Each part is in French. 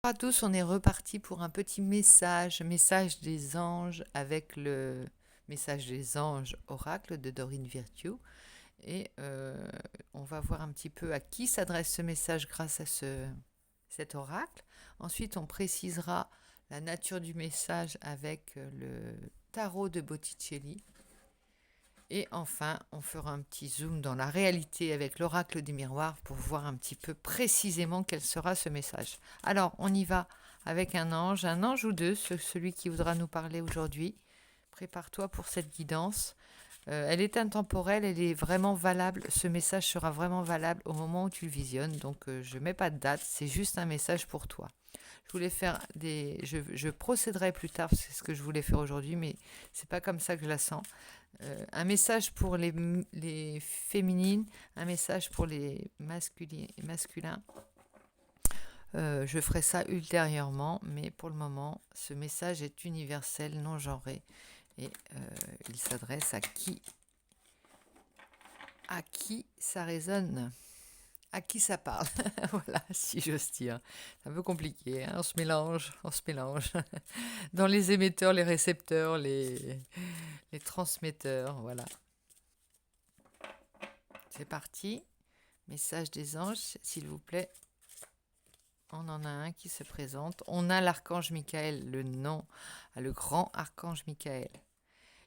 Bonjour à tous, on est reparti pour un petit message des anges avec le message des anges oracle de Dorine Virtue. Et on va voir un petit peu à qui s'adresse ce message grâce à cet oracle. Ensuite, on précisera la nature du message avec le tarot de Botticelli. Et enfin, on fera un petit zoom dans la réalité avec l'oracle des miroirs pour voir un petit peu précisément quel sera ce message. Alors, on y va avec un ange ou deux, celui qui voudra nous parler aujourd'hui. Prépare-toi pour cette guidance. Elle est intemporelle, elle est vraiment valable. Ce message sera vraiment valable au moment où tu le visionnes. Donc, je ne mets pas de date, c'est juste un message pour toi. Je voulais faire des. Je procéderai plus tard, c'est ce que je voulais faire aujourd'hui, mais c'est pas comme ça que je la sens. Un message pour les féminines, un message pour les masculins. Je ferai ça ultérieurement, mais pour le moment, ce message est universel, non genré, et il s'adresse à qui ça résonne, à qui ça parle. Voilà, si j'ose dire. C'est un peu compliqué, hein, on se mélange. Dans les émetteurs, les récepteurs, les transmetteurs, voilà. C'est parti. Message des anges, s'il vous plaît. On en a un qui se présente. On a l'archange Michael, le nom, le grand archange Michael.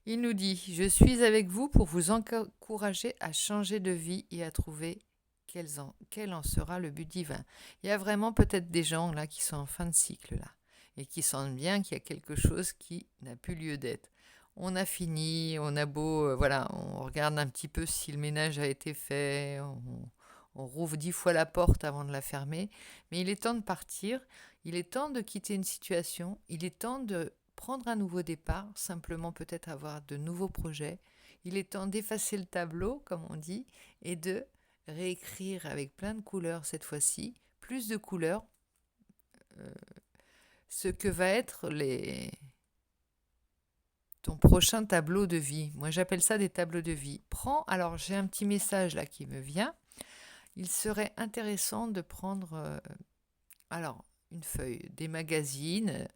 Il nous dit: je suis avec vous pour vous encourager à changer de vie et à trouver quel en sera le but divin. Il y a vraiment peut-être des gens là qui sont en fin de cycle là et qui sentent bien qu'il y a quelque chose qui n'a plus lieu d'être. On a fini, on a beau, voilà, on regarde un petit peu si le ménage a été fait, on rouvre 10 fois la porte avant de la fermer, mais il est temps de partir, il est temps de quitter une situation, il est temps de prendre un nouveau départ, simplement peut-être avoir de nouveaux projets. Il est temps d'effacer le tableau, comme on dit, et de réécrire avec plein de couleurs cette fois-ci, plus de couleurs, ce que va être ton prochain tableau de vie. Moi, j'appelle ça des tableaux de vie. Alors j'ai un petit message là qui me vient. Il serait intéressant de prendre, une feuille, des magazines,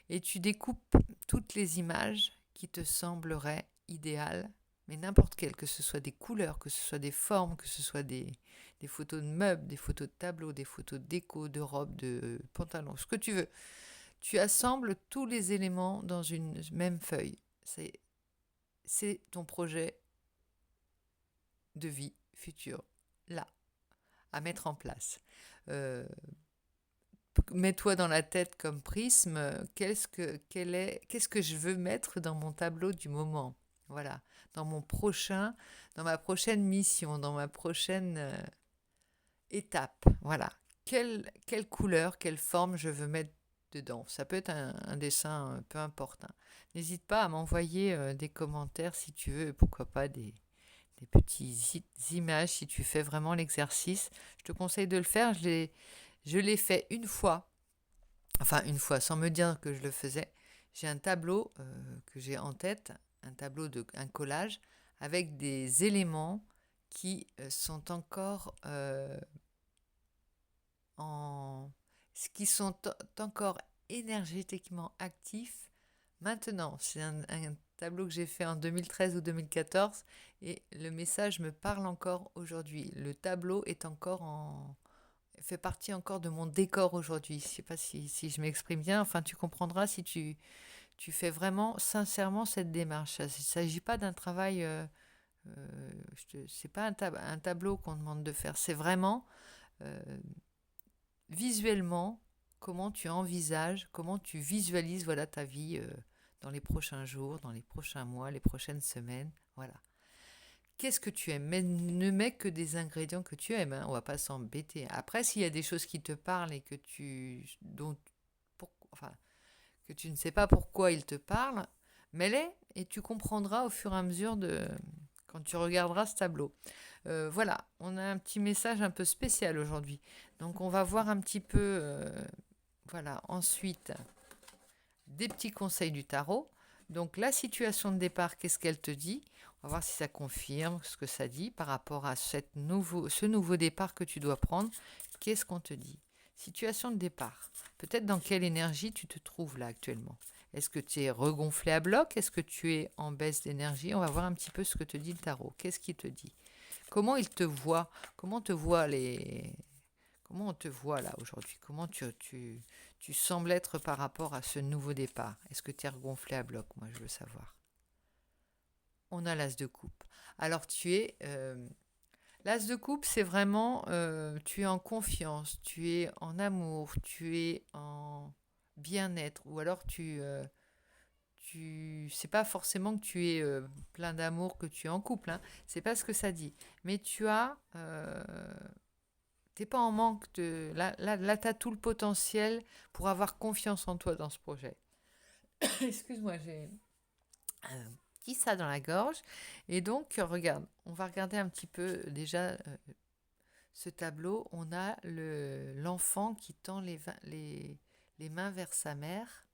et tu découpes toutes les images qui te sembleraient idéales, mais n'importe quelles, que ce soit des couleurs, que ce soit des formes, que ce soit des photos de meubles, des photos de tableaux, des photos de déco, de robes, de pantalons, ce que tu veux. Tu assembles tous les éléments dans une même feuille. C'est ton projet de vie future, là, à mettre en place. Euh, Mets-toi dans la tête comme prisme, qu'est-ce que je veux mettre dans mon tableau du moment. Voilà, dans ma prochaine mission, dans ma prochaine étape. Voilà, quelle couleur, quelle forme je veux mettre dedans. Ça peut être un dessin, peu importe, hein. N'hésite pas à m'envoyer des commentaires si tu veux, pourquoi pas des petites images si tu fais vraiment l'exercice. Je te conseille de le faire. Je l'ai fait une fois, sans me dire que je le faisais. J'ai un tableau que j'ai en tête, un collage avec des éléments qui sont encore en, qui sont encore énergétiquement actifs maintenant. C'est un tableau que j'ai fait en 2013 ou 2014 et le message me parle encore aujourd'hui. Le tableau fait partie encore de mon décor aujourd'hui. Je ne sais pas si je m'exprime bien. Enfin, tu comprendras si tu fais vraiment sincèrement cette démarche. Il ne s'agit pas d'un travail. C'est pas un tableau qu'on demande de faire. C'est vraiment euh, visuellement comment tu envisages, comment tu visualises voilà ta vie dans les prochains jours, dans les prochains mois, les prochaines semaines. Voilà. Qu'est-ce que tu aimes? Mais ne mets que des ingrédients que tu aimes, hein. On va pas s'embêter. Après, s'il y a des choses qui te parlent et enfin, que tu ne sais pas pourquoi ils te parlent, mets-les et tu comprendras au fur et à mesure quand tu regarderas ce tableau. Voilà, on a un petit message un peu spécial aujourd'hui. Donc on va voir un petit peu, voilà, ensuite des petits conseils du tarot. Donc la situation de départ, qu'est-ce qu'elle te dit? On va voir si ça confirme ce que ça dit par rapport à ce nouveau départ que tu dois prendre. Qu'est-ce qu'on te dit? Situation de départ. Peut-être dans quelle énergie tu te trouves là actuellement. Est-ce que tu es regonflé à bloc? Est-ce que tu es en baisse d'énergie? On va voir un petit peu ce que te dit le tarot. Qu'est-ce qu'il te dit? Comment il te voit? Comment te voit les... Comment on te voit là aujourd'hui? Comment tu sembles être par rapport à ce nouveau départ? Est-ce que tu es regonflé à bloc? Moi, je veux savoir. On a l'as de coupe. Alors, l'as de coupe, c'est vraiment, tu es en confiance, tu es en amour, tu es en bien-être, ou alors c'est pas forcément que tu es plein d'amour, que tu es en couple, hein. C'est pas ce que ça dit. Mais t'es pas en manque de, là, t'as tout le potentiel pour avoir confiance en toi dans ce projet. Excuse-moi, j'ai un petit ça dans la gorge. Et donc, regarde, on va regarder un petit peu déjà ce tableau. On a l'enfant qui tend les mains vers sa mère.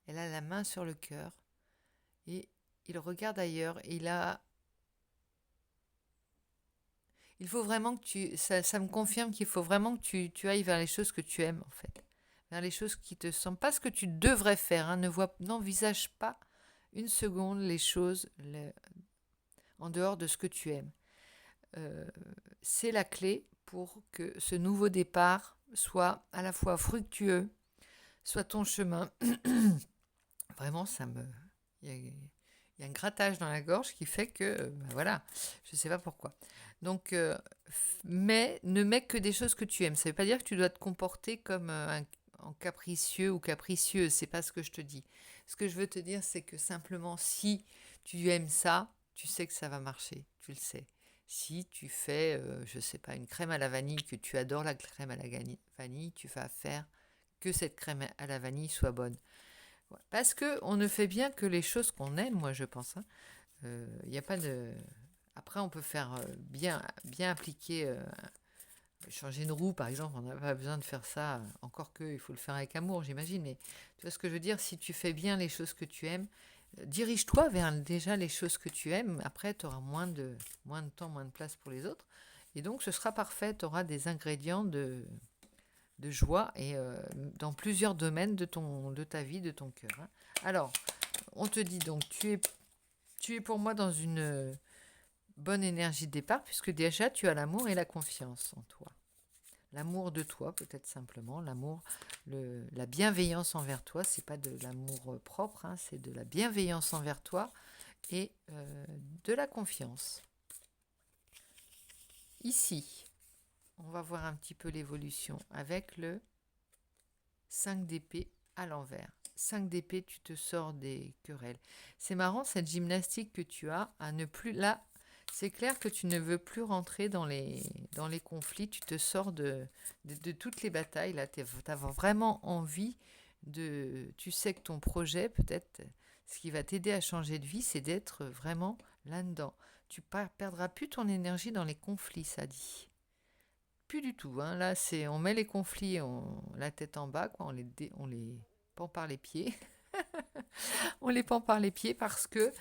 Elle a la main sur le cœur. Et il regarde ailleurs. Il faut vraiment que ça me confirme qu'il faut vraiment que tu ailles vers les choses que tu aimes, en fait. Vers les choses qui te semblent. Pas ce que tu devrais faire, hein. N'envisage pas une seconde les choses en dehors de ce que tu aimes. Euh, c'est la clé pour que ce nouveau départ soit à la fois fructueux, soit ton chemin. Vraiment, il y a un grattage dans la gorge qui fait que, ben voilà, je ne sais pas pourquoi. Donc, mais ne mets que des choses que tu aimes. Ça ne veut pas dire que tu dois te comporter comme en capricieux ou capricieuse. C'est pas ce que je te dis. Ce que je veux te dire, c'est que simplement, si tu aimes ça, tu sais que ça va marcher. Tu le sais. Si tu fais, je ne sais pas, une crème à la vanille, que tu adores la crème à la vanille, tu vas faire que cette crème à la vanille soit bonne. Ouais. Parce que on ne fait bien que les choses qu'on aime, moi je pense, hein. Il n'y a pas de. Après, on peut faire bien appliquer, changer une roue par exemple. On n'a pas besoin de faire ça. Encore que, il faut le faire avec amour, j'imagine. Mais tu vois ce que je veux dire? Si tu fais bien les choses que tu aimes, dirige-toi vers déjà les choses que tu aimes. Après, tu auras moins de temps, moins de place pour les autres. Et donc, ce sera parfait. Tu auras des ingrédients de joie et dans plusieurs domaines de ta vie, de ton cœur, hein. Alors, on te dit donc, tu es pour moi dans une bonne énergie de départ, puisque déjà tu as l'amour et la confiance en toi. L'amour de toi, peut-être simplement, l'amour, la bienveillance envers toi, c'est pas de l'amour propre, hein, c'est de la bienveillance envers toi et de la confiance. Ici, on va voir un petit peu l'évolution avec le 5 d'épée à l'envers. 5 d'épée, tu te sors des querelles. C'est marrant cette gymnastique que tu as à ne plus... Là, c'est clair que tu ne veux plus rentrer dans les conflits. Tu te sors de toutes les batailles. Là, tu as vraiment envie de... Tu sais que ton projet, peut-être, ce qui va t'aider à changer de vie, c'est d'être vraiment là-dedans. Tu ne perdras plus ton énergie dans les conflits, ça dit. Plus du tout, hein. Là, on met les conflits la tête en bas, quoi. On les pend par les pieds. On les pend par les pieds parce que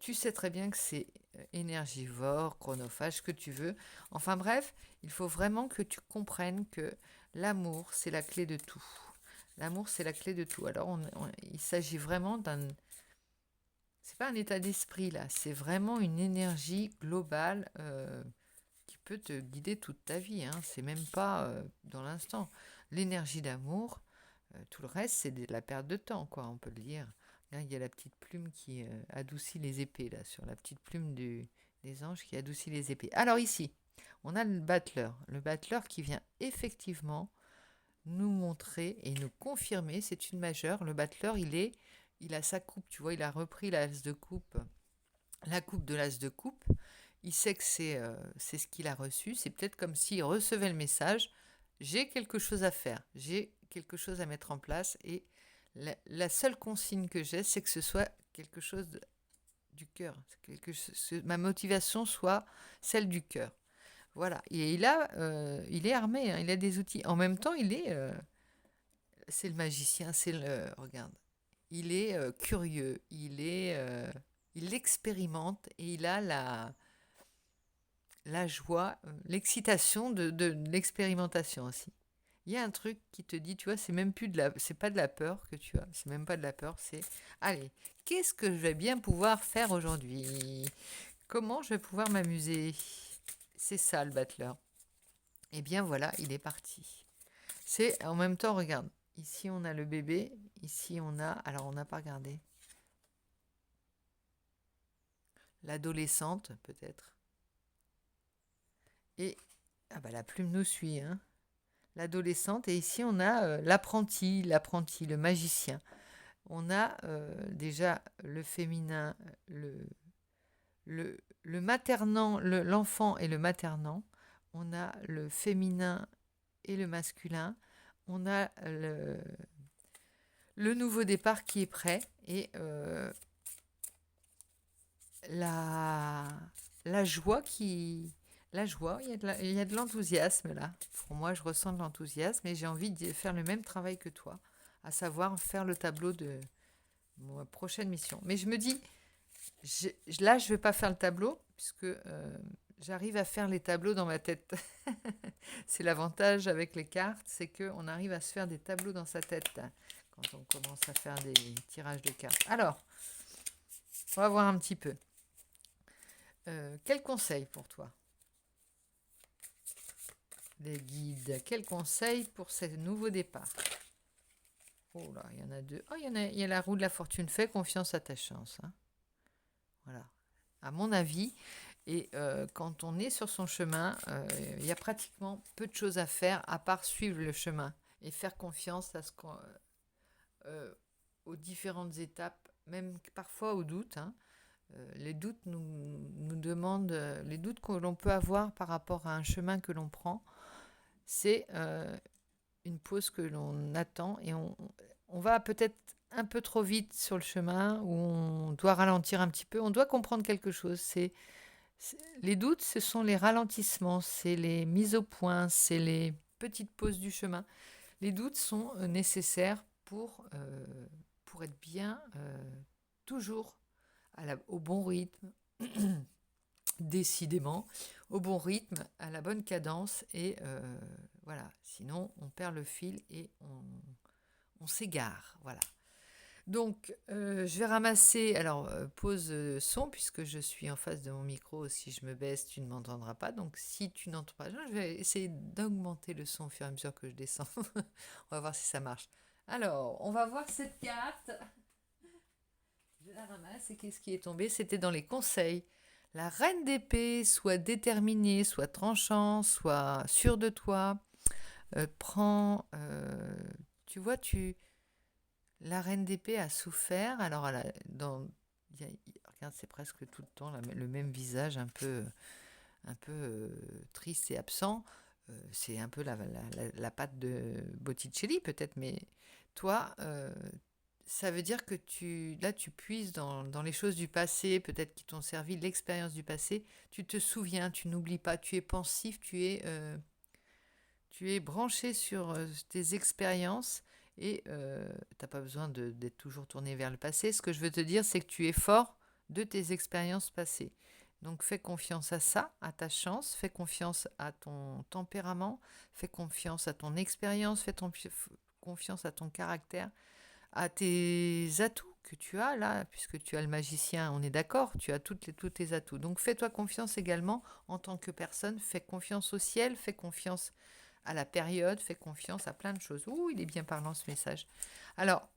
tu sais très bien que c'est énergivore, chronophage, ce que tu veux. Enfin bref, il faut vraiment que tu comprennes que l'amour, c'est la clé de tout. L'amour, c'est la clé de tout. Alors, il s'agit vraiment d'un... C'est pas un état d'esprit, là. C'est vraiment une énergie globale qui peut te guider toute ta vie, hein. C'est même pas dans l'instant. L'énergie d'amour, tout le reste, c'est de la perte de temps, quoi, on peut le dire. Là, il y a la petite plume qui adoucit les épées, là, sur la petite plume des anges qui adoucit les épées. Alors ici, on a le battleur. Le battleur qui vient effectivement nous montrer et nous confirmer, c'est une majeure. Le battleur, il a sa coupe, tu vois, il a repris l'as de coupe, la coupe de l'as de coupe. Il sait que c'est ce qu'il a reçu. C'est peut-être comme s'il recevait le message. J'ai quelque chose à faire. J'ai quelque chose à mettre en place. Et la seule consigne que j'ai, c'est que ce soit quelque chose du cœur. Ma motivation soit celle du cœur. Voilà. Et il est armé, hein, il a des outils. En même temps, c'est le magicien. Regarde. Il est curieux. Il expérimente et il a la joie, l'excitation de l'expérimentation aussi. Il y a un truc qui te dit, tu vois, c'est pas de la peur que tu as, c'est même pas de la peur, c'est, allez, qu'est-ce que je vais bien pouvoir faire aujourd'hui? Comment je vais pouvoir m'amuser? C'est ça le battleur. Eh bien voilà, il est parti. C'est en même temps, regarde, ici on a le bébé, ici on a, alors on n'a pas regardé, l'adolescente peut-être. Et, ah bah la plume nous suit, hein. L'adolescente, et ici on a l'apprenti, le magicien. On a déjà le féminin, le maternant, l'enfant et le maternant. On a le féminin et le masculin. On a le nouveau départ qui est prêt. Et la, la joie qui... La joie, il y a de l'enthousiasme là. Pour moi, je ressens de l'enthousiasme et j'ai envie de faire le même travail que toi, à savoir faire le tableau de ma prochaine mission. Mais je me dis, là, je ne vais pas faire le tableau, puisque j'arrive à faire les tableaux dans ma tête. C'est l'avantage avec les cartes, c'est qu'on arrive à se faire des tableaux dans sa tête quand on commence à faire des tirages de cartes. Alors, on va voir un petit peu. Quel conseil pour toi? Les guides, quel conseil pour ce nouveau départ? Oh là, il y en a deux. Oh, il y a la roue de la fortune. Fais confiance à ta chance. Hein. Voilà. À mon avis, et quand on est sur son chemin, il y a pratiquement peu de choses à faire à part suivre le chemin et faire confiance à aux différentes étapes, même parfois aux doutes. Hein. Les doutes nous demandent, les doutes que l'on peut avoir par rapport à un chemin que l'on prend, c'est une pause que l'on attend et on va peut-être un peu trop vite sur le chemin où on doit ralentir un petit peu, on doit comprendre quelque chose. Les doutes, ce sont les ralentissements, c'est les mises au point, c'est les petites pauses du chemin. Les doutes sont nécessaires pour être bien toujours au bon rythme, décidément, au bon rythme, à la bonne cadence. Et voilà, sinon on perd le fil et on s'égare. Voilà. Donc, je vais ramasser, alors pause son, puisque je suis en face de mon micro, si je me baisse, tu ne m'entendras pas. Donc, si tu n'entends pas, je vais essayer d'augmenter le son au fur et à mesure que je descends. On va voir si ça marche. Alors, on va voir cette carte. Je la ramasse et qu'est-ce qui est tombé? C'était dans les conseils. La reine d'épée, soit déterminée, soit tranchant, soit sûre de toi. Prends, tu vois, la reine d'épée a souffert. Alors, regarde, c'est presque tout le temps le même visage, un peu triste et absent. C'est un peu la patte de Botticelli, peut-être, mais toi, ça veut dire que là, tu puises dans les choses du passé, peut-être qui t'ont servi, l'expérience du passé. Tu te souviens, tu n'oublies pas, tu es pensif, tu es branché sur tes expériences et tu n'as pas besoin d'être toujours tourné vers le passé. Ce que je veux te dire, c'est que tu es fort de tes expériences passées. Donc fais confiance à ça, à ta chance, fais confiance à ton tempérament, fais confiance à ton expérience, confiance à ton caractère, à tes atouts que tu as là, puisque tu as le magicien, on est d'accord, tu as tous tes atouts. Donc fais-toi confiance également en tant que personne, fais confiance au ciel, fais confiance à la période, fais confiance à plein de choses. Ouh, il est bien parlant ce message. Alors,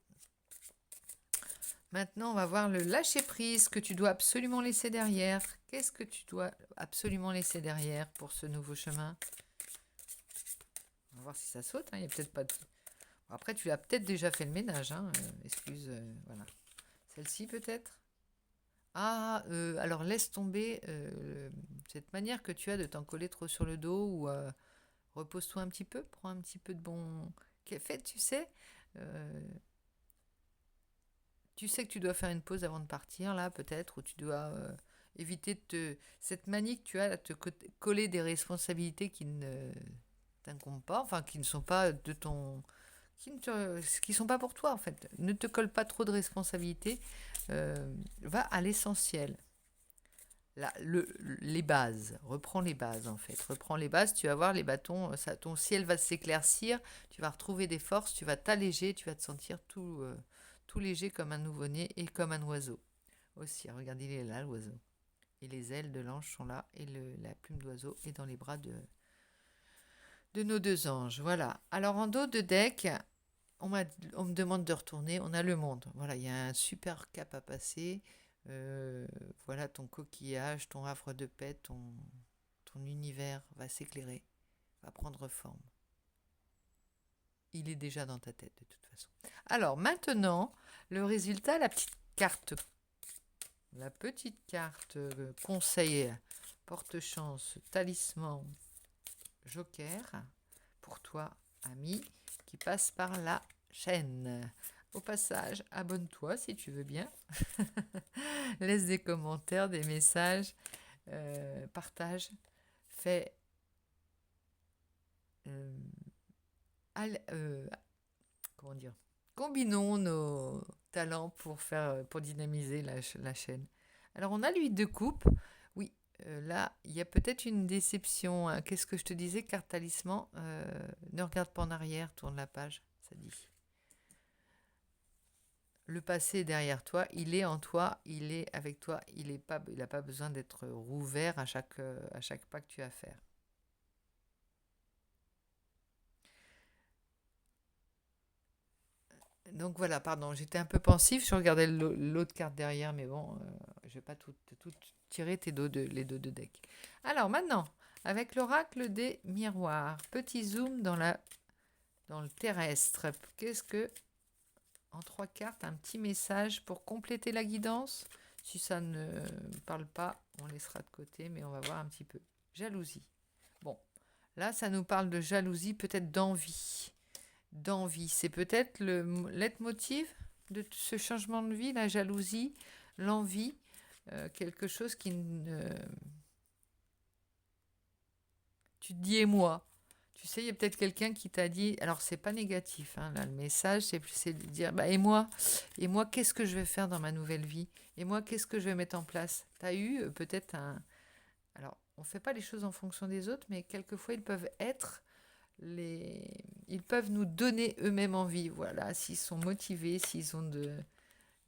maintenant, on va voir le lâcher-prise que tu dois absolument laisser derrière. Qu'est-ce que tu dois absolument laisser derrière pour ce nouveau chemin? On va voir si ça saute. Hein. Il y a peut-être pas de... Après, tu l'as peut-être déjà fait le ménage. Hein. Excuse, voilà. Celle-ci peut-être. Ah, alors laisse tomber cette manière que tu as de t'en coller trop sur le dos ou repose-toi un petit peu, prends un petit peu de bon... Fais, tu sais que tu dois faire une pause avant de partir, là, peut-être, ou tu dois éviter cette manie que tu as à te coller des responsabilités qui ne t'incombent pas, enfin, qui ne sont pas de ton... qui sont pas pour toi, en fait. Ne te colle pas trop de responsabilités. Va à l'essentiel. les bases. Reprends les bases, en fait. Reprends les bases, tu vas voir les bâtons, ton ciel va s'éclaircir, tu vas retrouver des forces, tu vas t'alléger, tu vas te sentir tout léger comme un nouveau-né et comme un oiseau. Aussi, regardez, il est là, l'oiseau. Et les ailes de l'ange sont là, et la plume d'oiseau est dans les bras de nos deux anges. Voilà. Alors, en dos de deck, on me demande de retourner, on a le monde. Voilà, il y a un super cap à passer. Voilà, ton coquillage, ton havre de paix, ton univers va s'éclairer, va prendre forme. Il est déjà dans ta tête de toute façon. Alors maintenant, le résultat, la petite carte conseil, porte-chance, talisman, joker, pour toi, ami, qui passe par la chaîne. Au passage, abonne-toi si tu veux bien. Laisse des commentaires, des messages, partage. Fais comment dire, combinons nos talents pour dynamiser la chaîne. Alors on a l'huile de coupe. Oui, là il y a peut-être une déception, hein. Qu'est-ce que je te disais, carte talisman, ne regarde pas en arrière, tourne la page, ça dit. Le passé est derrière toi, il est en toi, il est avec toi, il n'a pas besoin d'être rouvert à chaque pas que tu as à faire. Donc voilà, pardon, j'étais un peu pensif, je regardais l'autre carte derrière, mais bon, je vais pas tout tirer les dos de deck. Alors maintenant, avec l'oracle des miroirs, petit zoom dans le terrestre. Qu'est-ce que, en 3 cartes, un petit message pour compléter la guidance? Si ça ne parle pas, on laissera de côté, mais on va voir un petit peu. Jalousie. Bon, là, ça nous parle de jalousie, peut-être d'envie. C'est peut-être le leitmotiv de ce changement de vie, la jalousie, l'envie, quelque chose qui tu te dis et moi. Tu sais, il y a peut-être quelqu'un qui t'a dit, alors c'est pas négatif, hein, là, le message, c'est de dire, bah, et moi, qu'est-ce que je vais faire dans ma nouvelle vie? Et moi, qu'est-ce que je vais mettre en place? Tu as eu peut-être alors, on ne fait pas les choses en fonction des autres, mais quelquefois, ils peuvent être ils peuvent nous donner eux-mêmes envie. Voilà, s'ils sont motivés, s'ils ont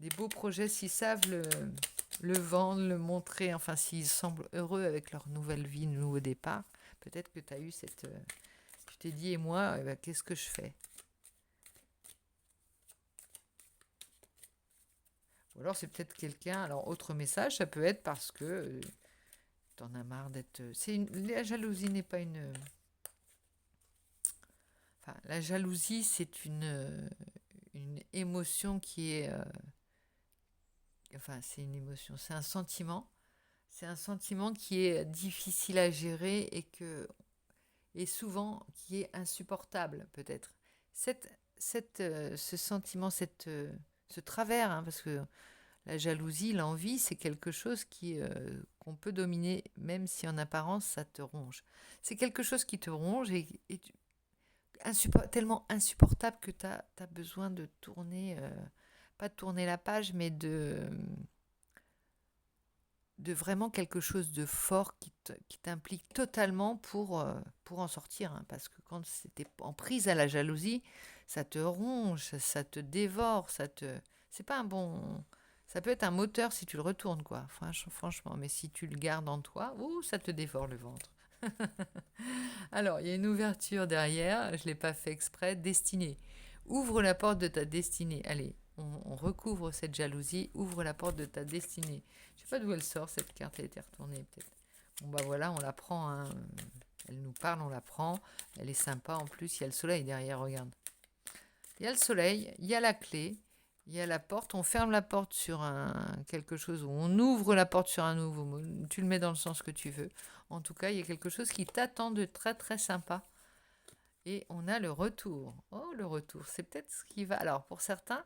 des beaux projets, s'ils savent le vendre, le montrer, enfin, s'ils semblent heureux avec leur nouvelle vie, nouveau départ, peut-être que tu as eu tu t'es dit, et moi, ben, qu'est-ce que je fais? Ou alors, c'est peut-être quelqu'un. Alors, autre message, ça peut être parce que tu en as marre d'être. La jalousie n'est pas une. Enfin, la jalousie, c'est une émotion qui est. Enfin, c'est une émotion, c'est un sentiment. C'est un sentiment qui est difficile à gérer et souvent qui est insupportable, peut-être. Ce sentiment, ce travers, hein, parce que la jalousie, l'envie, c'est quelque chose qu'on peut dominer, même si en apparence, ça te ronge. C'est quelque chose qui te ronge tellement insupportable que tu as besoin de tourner, pas de tourner la page, mais de vraiment quelque chose de fort qui t'implique totalement pour en sortir. Hein, parce que quand c'était en prise à la jalousie, ça te ronge, ça te dévore, c'est pas un bon. Ça peut être un moteur si tu le retournes, quoi. Franchement, mais si tu le gardes en toi, ça te dévore le ventre. Alors, il y a une ouverture derrière, je ne l'ai pas fait exprès, destinée. Ouvre la porte de ta destinée. Allez, on recouvre cette jalousie, ouvre la porte de ta destinée. Je ne sais pas d'où elle sort, cette carte, elle a été retournée peut-être. Bon bah voilà, on la prend, hein. Elle nous parle, on la prend. Elle est sympa en plus, il y a le soleil derrière, regarde. Il y a le soleil, il y a la clé, il y a la porte, on ferme la porte sur quelque chose, ou on ouvre la porte sur un nouveau mot, tu le mets dans le sens que tu veux. En tout cas, il y a quelque chose qui t'attend de très très sympa. Et on a le retour. Oh, le retour, c'est peut-être ce qui va. Alors, pour certains,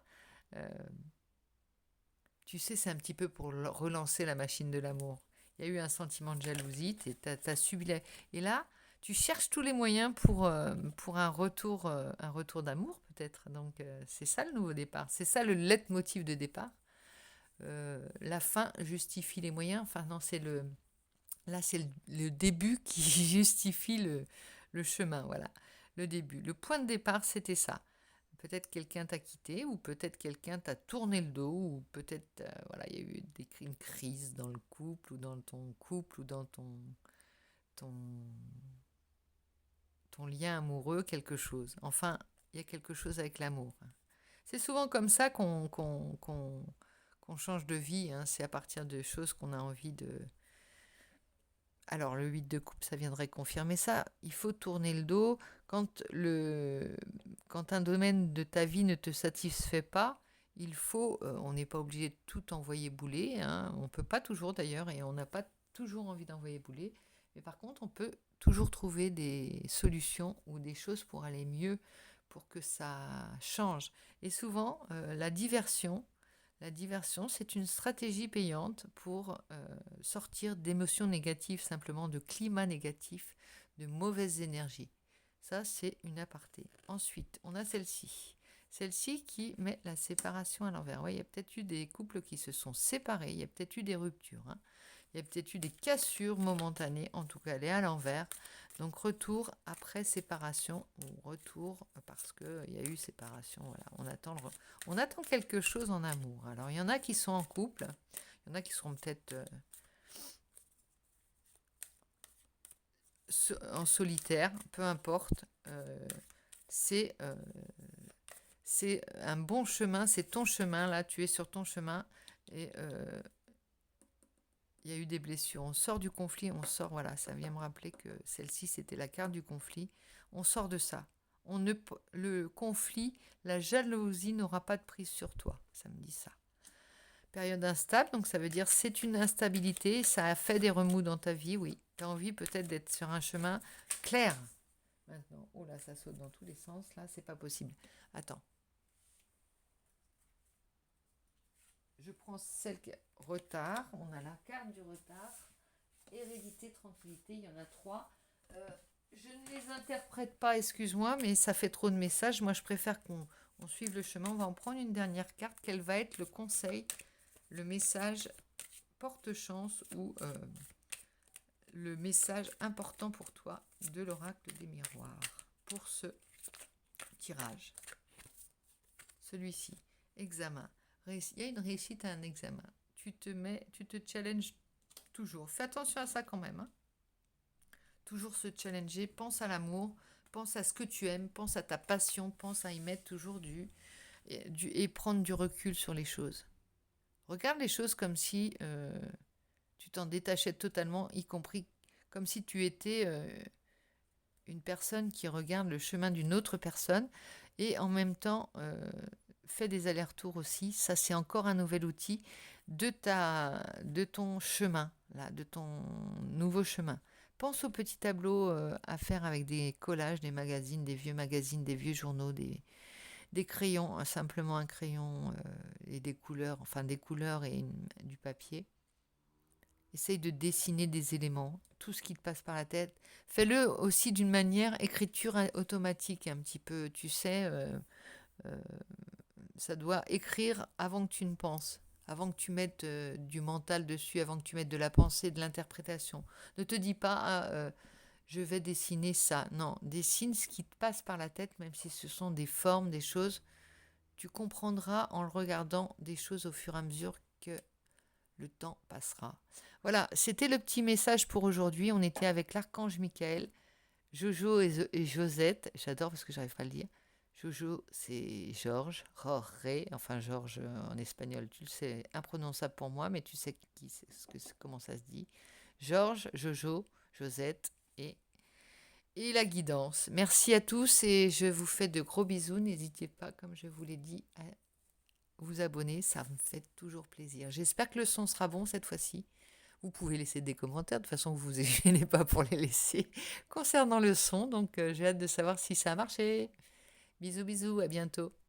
tu sais, c'est un petit peu pour relancer la machine de l'amour. Il y a eu un sentiment de jalousie, t'as subi Et là, tu cherches tous les moyens pour un retour d'amour, peut-être. Donc, c'est ça le nouveau départ. C'est ça le leitmotiv de départ. La fin justifie les moyens. Enfin, non, c'est Là, c'est le début qui justifie le chemin, voilà, le début. Le point de départ, c'était ça. Peut-être quelqu'un t'a quitté, ou peut-être quelqu'un t'a tourné le dos, ou peut-être, voilà, il y a eu une crise dans le couple, ou dans ton couple, ou dans ton, ton lien amoureux, quelque chose. Enfin, il y a quelque chose avec l'amour. C'est souvent comme ça qu'on change de vie, hein. C'est à partir de choses qu'on a envie de... Alors, le 8 de coupe, ça viendrait confirmer ça. Il faut tourner le dos quand un domaine de ta vie ne te satisfait pas. Il faut, on n'est pas obligé de tout envoyer bouler, hein. On ne peut pas toujours d'ailleurs, et on n'a pas toujours envie d'envoyer bouler. Mais par contre, on peut toujours trouver des solutions ou des choses pour aller mieux, pour que ça change. Et souvent, la diversion, c'est une stratégie payante pour sortir d'émotions négatives, simplement de climats négatifs, de mauvaises énergies. Ça, c'est une aparté. Ensuite, on a celle-ci. Celle-ci qui met la séparation à l'envers. Ouais, il y a peut-être eu des couples qui se sont séparés, il y a peut-être eu des ruptures, hein. Il y a peut-être eu des cassures momentanées, en tout cas elle est à l'envers. Donc retour après séparation, ou retour parce qu'il y a eu séparation. Voilà, on attend quelque chose en amour. Alors il y en a qui sont en couple, il y en a qui seront peut-être en solitaire, peu importe. C'est c'est un bon chemin, c'est ton chemin, là tu es sur ton chemin, et il y a eu des blessures. On sort du conflit, on sort, voilà, ça vient me rappeler que celle-ci, c'était la carte du conflit. On sort de ça. Le conflit, la jalousie n'aura pas de prise sur toi. Ça me dit ça. Période instable, donc ça veut dire c'est une instabilité, ça a fait des remous dans ta vie, oui. Tu as envie peut-être d'être sur un chemin clair. Maintenant, oh là, ça saute dans tous les sens, là, c'est pas possible. Attends. Je prends celle qui a retard. On a la carte du retard. Hérédité, tranquillité, il y en a 3. Je ne les interprète pas, excuse-moi, mais ça fait trop de messages. Moi, je préfère qu'on suive le chemin. On va en prendre une dernière carte. Quel va être le conseil, le message porte-chance, ou le message important pour toi de l'oracle des miroirs pour ce tirage? Celui-ci, examen. Il y a une réussite à un examen. Tu te challenges toujours. Fais attention à ça quand même, hein. Toujours se challenger. Pense à l'amour, pense à ce que tu aimes, pense à ta passion, pense à y mettre toujours et prendre du recul sur les choses. Regarde les choses comme si tu t'en détachais totalement, y compris comme si tu étais une personne qui regarde le chemin d'une autre personne, et en même temps fais des allers-retours aussi. Ça, c'est encore un nouvel outil de ton chemin, là, de ton nouveau chemin. Pense au petit tableau à faire avec des collages, des magazines, des vieux journaux, des crayons, simplement un crayon et des couleurs, enfin des couleurs et du papier. Essaye de dessiner des éléments, tout ce qui te passe par la tête. Fais-le aussi d'une manière écriture automatique, un petit peu, tu sais, ça doit écrire avant que tu ne penses, avant que tu mettes du mental dessus, avant que tu mettes de la pensée, de l'interprétation. Ne te dis pas, je vais dessiner ça. Non, dessine ce qui te passe par la tête, même si ce sont des formes, des choses. Tu comprendras en le regardant des choses au fur et à mesure que le temps passera. Voilà, c'était le petit message pour aujourd'hui. On était avec l'archange Michael, Jojo et Josette. J'adore parce que j'arrive pas à le dire. Jojo, c'est Georges, Jorge, enfin Georges en espagnol, tu le sais, imprononçable pour moi, mais tu sais comment ça se dit. Georges, Jojo, Josette et la guidance. Merci à tous et je vous fais de gros bisous. N'hésitez pas, comme je vous l'ai dit, à vous abonner, ça me fait toujours plaisir. J'espère que le son sera bon cette fois-ci. Vous pouvez laisser des commentaires, de toute façon vous ne vous gênez pas pour les laisser concernant le son, donc j'ai hâte de savoir si ça a marché. Bisous bisous, à bientôt.